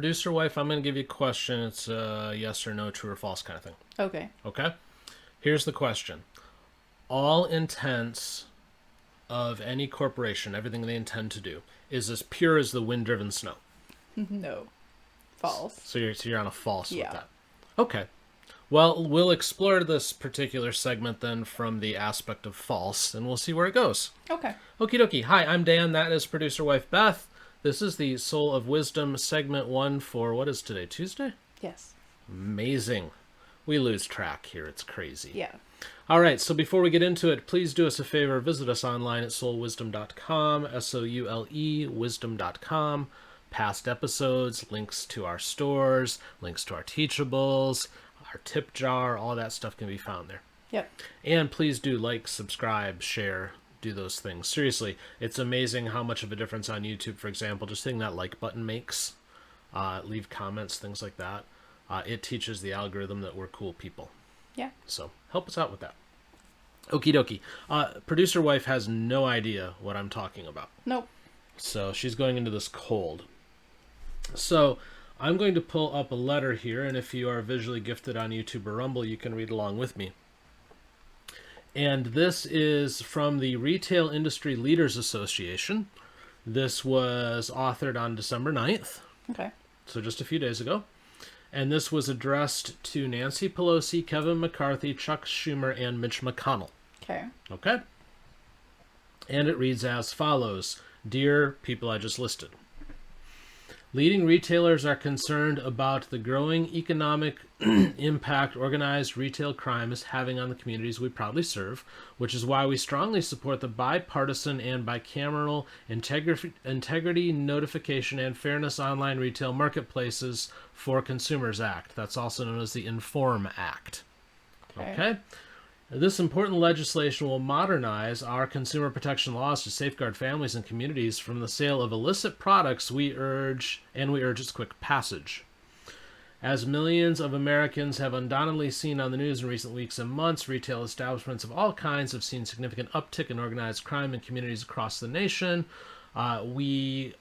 Producer Wife, I'm going to give you a question. It's a yes or no, true or false kind of thing. Okay. Okay? Here's the question. All intents of any corporation, everything they intend to do, is as pure as the wind-driven snow. No. False. So you're on a false with Yeah. that. Okay. Well, we'll explore this particular segment then from the aspect of false, and we'll see where it goes. Okay. Okie dokie. Hi, I'm Dan. That is Producer-Wife Beth. This is the Soule of Wisdom segment 1 for, what is today, Tuesday? Yes. Amazing. We lose track here. It's crazy. Yeah. All right, so before we get into it, please do us a favor. Visit us online at soulewisdom.com, S-O-U-L-E, wisdom.com. Past episodes, links to our stores, links to our teachables, our tip jar, all that stuff can be found there. Yep. And please do like, subscribe, share, do those things. Seriously, it's amazing how much of a difference on YouTube, for example, just hitting that like button makes. Leave comments, things like that. It teaches the algorithm that we're cool people. Yeah. So help us out with that. Okie dokie. Producer Wife has no idea what I'm talking about. Nope. So she's going into this cold. So I'm going to pull up a letter here, and if you are visually gifted on YouTube or Rumble, you can read along with me. And this is from the Retail Industry Leaders Association. This was authored on December 9th, Okay. so just a few days ago. And this was addressed to Nancy Pelosi, Kevin McCarthy, Chuck Schumer, and Mitch McConnell. Okay. Okay? And it reads as follows. Dear people I just listed. Leading retailers are concerned about the growing economic impact organized retail crime is having on the communities we proudly serve, which is why we strongly support the bipartisan and bicameral Integrity, Notification, and Fairness Online Retail Marketplaces for Consumers Act. That's also known as the INFORM Act. Okay? This important legislation will modernize our consumer protection laws to safeguard families and communities from the sale of illicit products. We urge its quick passage. As millions of Americans have undoubtedly seen on the news in recent weeks and months, retail establishments of all kinds have seen significant uptick in organized crime in communities across the nation. We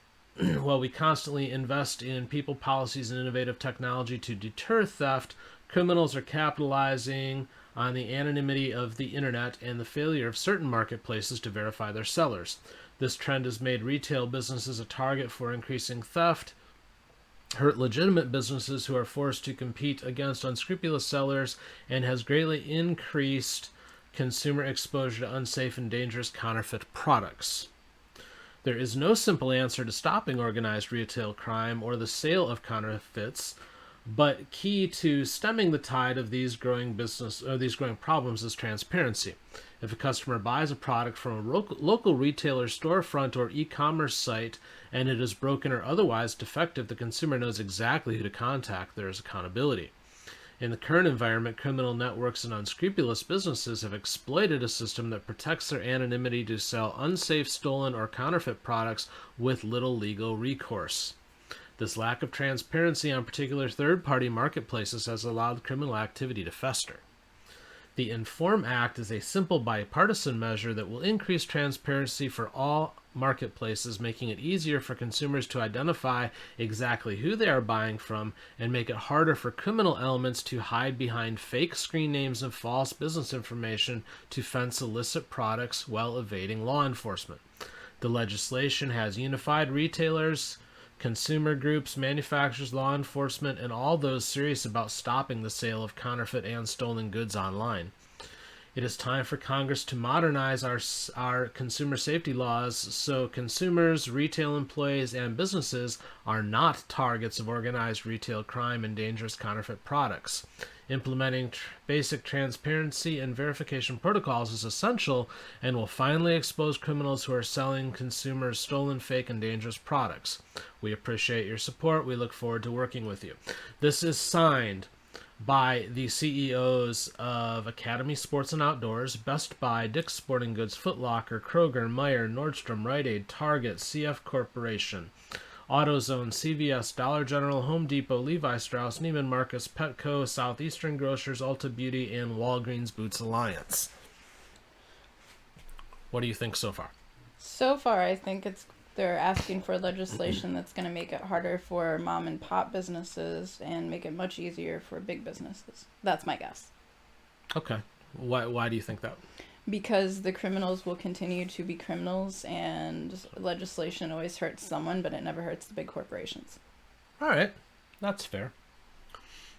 constantly invest in people, policies, and innovative technology to deter theft. Criminals are capitalizing on the anonymity of the internet and the failure of certain marketplaces to verify their sellers. This trend has made retail businesses a target for increasing theft, hurt legitimate businesses who are forced to compete against unscrupulous sellers, and has greatly increased consumer exposure to unsafe and dangerous counterfeit products. There is no simple answer to stopping organized retail crime or the sale of counterfeits, but key to stemming the tide of these growing problems is transparency. If a customer buys a product from a local retailer storefront or e-commerce site and it is broken or otherwise defective, the consumer knows exactly who to contact. There is accountability. In the current environment, criminal networks and unscrupulous businesses have exploited a system that protects their anonymity to sell unsafe, stolen, or counterfeit products with little legal recourse. This lack of transparency on particular third-party marketplaces has allowed criminal activity to fester. The INFORM Act is a simple bipartisan measure that will increase transparency for all marketplaces, making it easier for consumers to identify exactly who they are buying from and make it harder for criminal elements to hide behind fake screen names and false business information to fence illicit products while evading law enforcement. The legislation has unified retailers, consumer groups, manufacturers, law enforcement, and all those serious about stopping the sale of counterfeit and stolen goods online. It is time for Congress to modernize our consumer safety laws so consumers, retail employees, and businesses are not targets of organized retail crime and dangerous counterfeit products. Implementing basic transparency and verification protocols is essential and will finally expose criminals who are selling consumers stolen, fake, and dangerous products. We appreciate your support. We look forward to working with you. This is signed by the CEOs of Academy Sports and Outdoors, Best Buy, Dick's Sporting Goods, Foot Locker, Kroger, Meijer, Nordstrom, Rite Aid, Target, CF Corporation, AutoZone, CVS, Dollar General, Home Depot, Levi Strauss, Neiman Marcus, Petco, Southeastern Grocers, Ulta Beauty, and Walgreens Boots Alliance. What do you think so far? So far, I think it's They're asking for legislation that's going to make it harder for mom and pop businesses and make it much easier for big businesses. That's my guess. Okay. Why do you think that? Because the criminals will continue to be criminals, and legislation always hurts someone, but it never hurts the big corporations. All right. That's fair.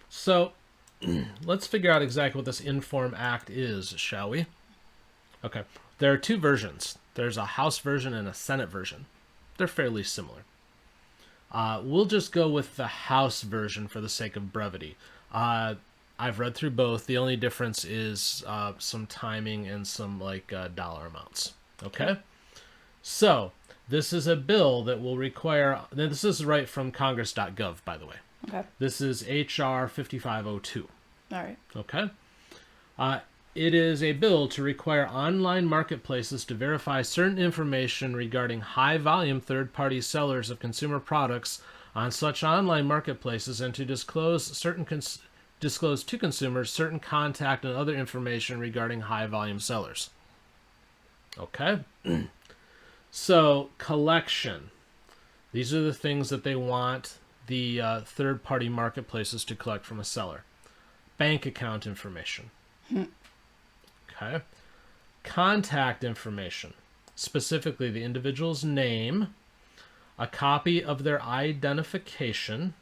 So let's figure out exactly what this Inform Act is, shall we? Okay. There are two versions. There's a House version and a Senate version. They're fairly similar. We'll just go with the House version for the sake of brevity. I've read through both. The only difference is some timing and some dollar amounts. Okay? So this is a bill that will require... This is right from Congress.gov, by the way. Okay. This is H.R. 5502. All right. Okay? It is a bill to require online marketplaces to verify certain information regarding high-volume third-party sellers of consumer products on such online marketplaces and to disclose to consumers certain contact and other information regarding high-volume sellers. Okay? So, collection. These are the things that they want the third-party marketplaces to collect from a seller. Bank account information. Okay. Contact information, specifically the individual's name, a copy of their identification,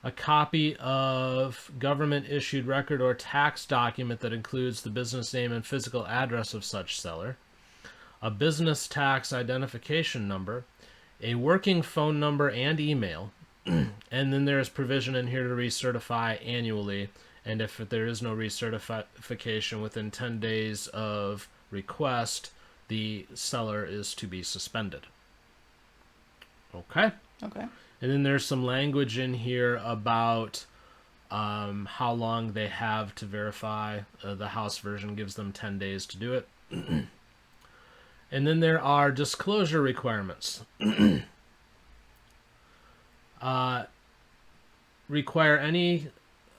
a copy of government-issued record or tax document that includes the business name and physical address of such seller, a business tax identification number, a working phone number and email, and then there's provision in here to recertify annually. And if there is no recertification within 10 days of request, the seller is to be suspended. Okay? Okay. And then there's some language in here about how long they have to verify. The House version gives them 10 days to do it. And then there are disclosure requirements. Require any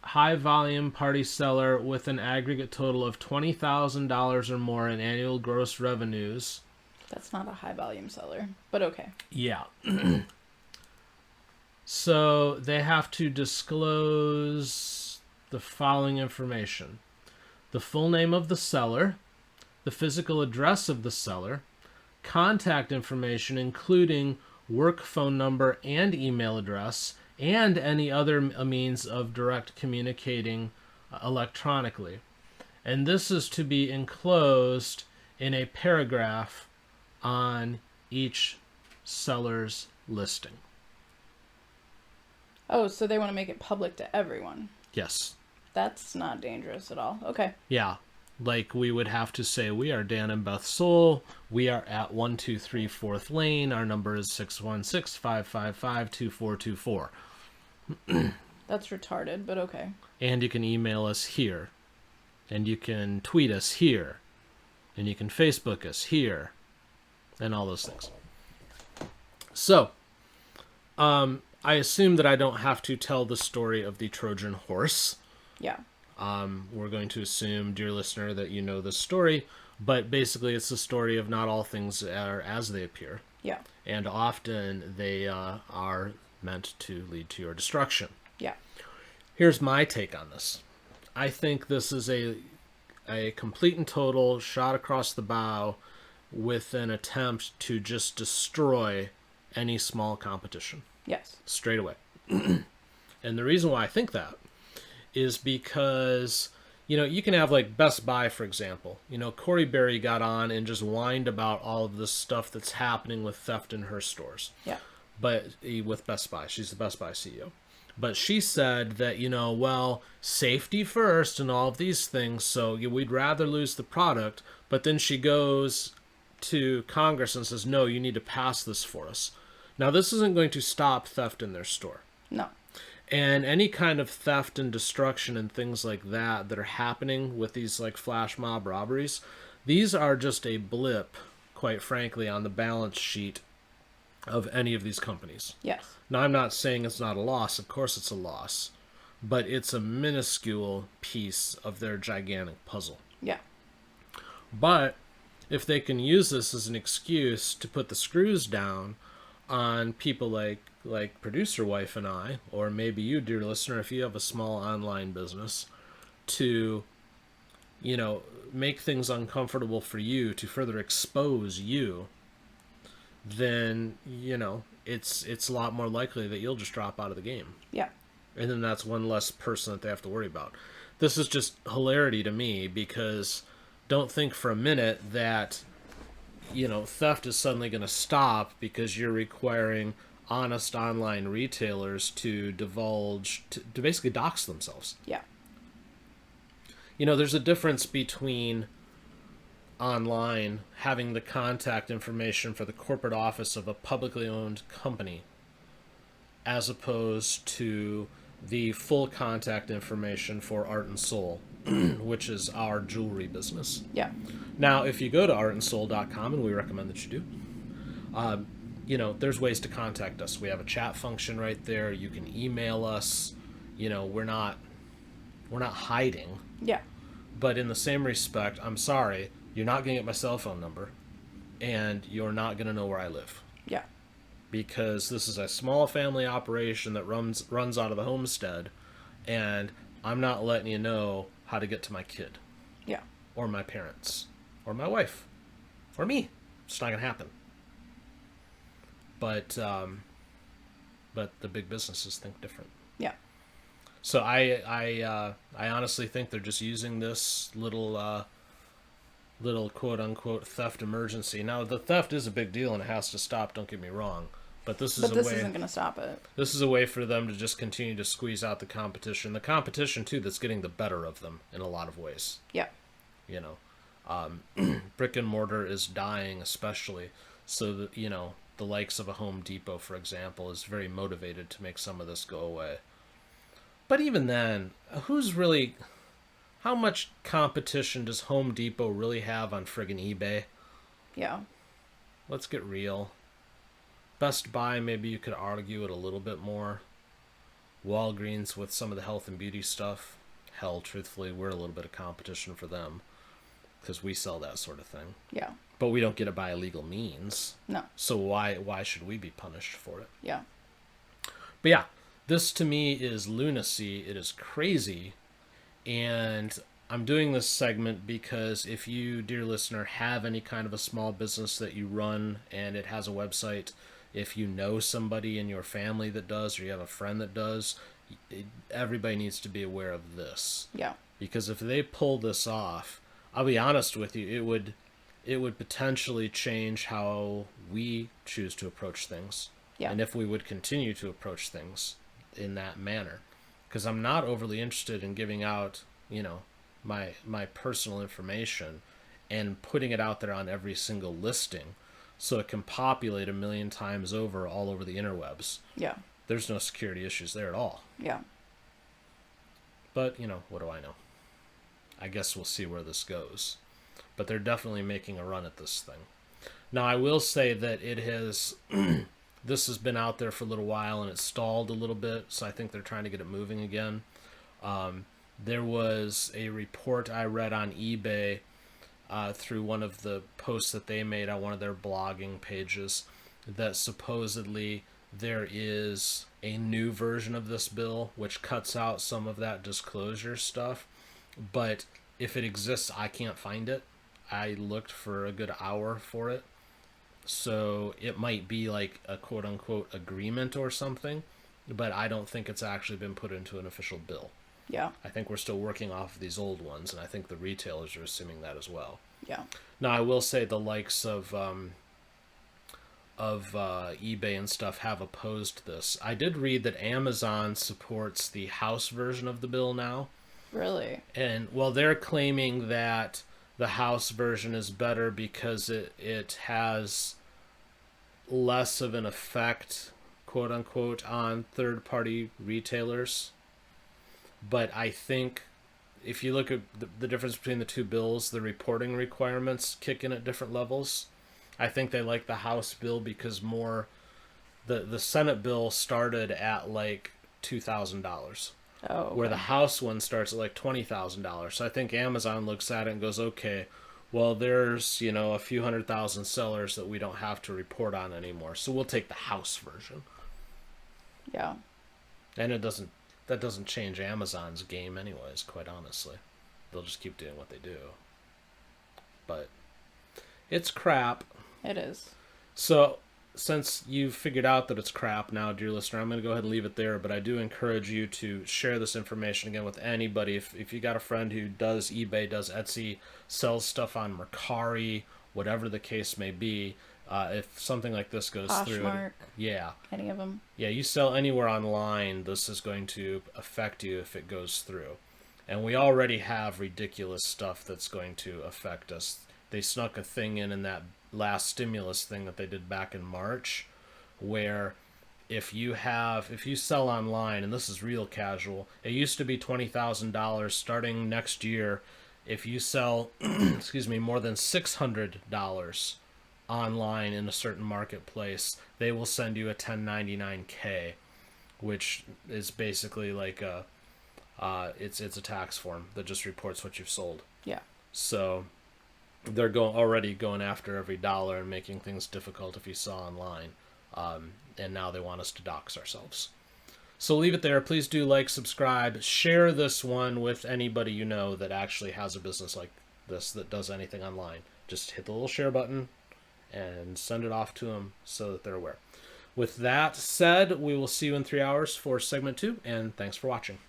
high-volume party seller with an aggregate total of $20,000 or more in annual gross revenues. That's not a high-volume seller, but okay. Yeah. So they have to disclose the following information: the full name of the seller, the physical address of the seller, contact information including work phone number and email address, and any other means of direct communicating electronically. And this is to be enclosed in a paragraph on each seller's listing. Oh, so they want to make it public to everyone. Yes. That's not dangerous at all. Okay. Yeah. Like we would have to say, we are Dan and Beth Soule. We are at 123 4th Lane. Our number is 616-555-2424. That's retarded, but okay. And you can email us here. And you can tweet us here. And you can Facebook us here. And all those things. So, I assume that I don't have to tell the story of the Trojan horse. Yeah. We're going to assume, dear listener, that you know this story. But basically, it's the story of not all things are as they appear. Yeah. And often they are meant to lead to your destruction. Yeah. Here's my take on this. I think this is a complete and total shot across the bow with an attempt to just destroy any small competition. Yes. Straight away. And the reason why I think that is because, you can have like Best Buy, for example. Corey Berry got on and just whined about all of this stuff that's happening with theft in her stores. Yeah. But with Best Buy, she's the Best Buy CEO. But she said that, safety first and all of these things, so we'd rather lose the product. But then she goes to Congress and says, no, you need to pass this for us. Now, this isn't going to stop theft in their store. No. And any kind of theft and destruction and things like that are happening with these flash mob robberies, these are just a blip, quite frankly, on the balance sheet of any of these companies. Yes. Now, I'm not saying it's not a loss. Of course it's a loss. But it's a minuscule piece of their gigantic puzzle. Yeah. But if they can use this as an excuse to put the screws down on people like Producer Wife and I, or maybe you, dear listener, if you have a small online business, to, make things uncomfortable for you, to further expose you, then, it's a lot more likely that you'll just drop out of the game. Yeah. And then that's one less person that they have to worry about. This is just hilarity to me, because don't think for a minute that, theft is suddenly going to stop because you're requiring honest online retailers to divulge, to basically dox themselves. Yeah. There's a difference between online having the contact information for the corporate office of a publicly owned company as opposed to the full contact information for Art and Soule, which is our jewelry business. Yeah. Now, if you go to artandsoul.com, and we recommend that you do, there's ways to contact us. We have a chat function right there. You can email us. We're not hiding. Yeah. But in the same respect, I'm sorry, you're not going to get my cell phone number, and you're not going to know where I live. Yeah. Because this is a small family operation that runs out of the homestead, and I'm not letting you know how to get to my kid. Yeah. Or my parents. Or my wife. Or me. It's not going to happen. But the big businesses think different. Yeah. So I honestly think they're just using this little quote unquote theft emergency. Now the theft is a big deal and it has to stop. Don't get me wrong, but this isn't going to stop it. This is a way for them to just continue to squeeze out the competition. The competition too that's getting the better of them in a lot of ways. Yeah. Brick and mortar is dying, especially so that the likes of a Home Depot, for example, is very motivated to make some of this go away. But even then, how much competition does Home Depot really have on friggin' eBay? Yeah. Let's get real. Best Buy, maybe you could argue it a little bit more. Walgreens with some of the health and beauty stuff. Hell, truthfully, we're a little bit of competition for them because we sell that sort of thing. Yeah. But we don't get it by illegal means. No. So why should we be punished for it? Yeah. But yeah, this to me is lunacy. It is crazy. And I'm doing this segment because if you, dear listener, have any kind of a small business that you run and it has a website, if you know somebody in your family that does, or you have a friend that does, everybody needs to be aware of this. Yeah. Because if they pull this off, I'll be honest with you, it would potentially change how we choose to approach things. Yeah. And if we would continue to approach things in that manner. Because I'm not overly interested in giving out, my personal information and putting it out there on every single listing so it can populate 1 million times over all over the interwebs. Yeah. There's no security issues there at all. Yeah. But, what do I know? I guess we'll see where this goes. But they're definitely making a run at this thing. Now, I will say that it has... this has been out there for a little while and it's stalled a little bit, so I think they're trying to get it moving again. There was a report I read on eBay through one of the posts that they made on one of their blogging pages that supposedly there is a new version of this bill which cuts out some of that disclosure stuff. But if it exists, I can't find it. I looked for a good hour for it. So it might be like a quote-unquote agreement or something, but I don't think it's actually been put into an official bill. Yeah. I think we're still working off of these old ones, and I think the retailers are assuming that as well. Yeah. Now, I will say the likes of eBay and stuff have opposed this. I did read that Amazon supports the House version of the bill now. Really? And, well, they're claiming that the House version is better because it has less of an effect, quote unquote, on third-party retailers. But I think if you look at the difference between the two bills, the reporting requirements kick in at different levels. I think they like the House bill because the Senate bill started at like $2,000. Oh, okay. Where the House one starts at like $20,000. So I think Amazon looks at it and goes, okay, Well, there's, a few 100,000 sellers that we don't have to report on anymore. So we'll take the house version. Yeah. And that doesn't change Amazon's game anyways, quite honestly. They'll just keep doing what they do. But it's crap. It is. So, since you've figured out that it's crap now, dear listener, I'm going to go ahead and leave it there. But I do encourage you to share this information again with anybody. If you got a friend who does eBay, does Etsy, sells stuff on Mercari, whatever the case may be, if something like this goes through, yeah, any of them, yeah, you sell anywhere online, this is going to affect you if it goes through. And we already have ridiculous stuff that's going to affect us. They snuck a thing in that last stimulus thing that they did back in March, where if you sell online, and this is real casual, it used to be $20,000. Starting next year, if you sell excuse me, more than $600 online in a certain marketplace, they will send you a 1099-K, which is basically like it's a tax form that just reports what you've sold. Yeah. So they're already going after every dollar and making things difficult if you sell online. And now they want us to dox ourselves. So leave it there. Please do like, subscribe, share this one with anybody you know that actually has a business like this that does anything online. Just hit the little share button and send it off to them so that they're aware. With that said, we will see you in 3 hours for segment 2, and thanks for watching.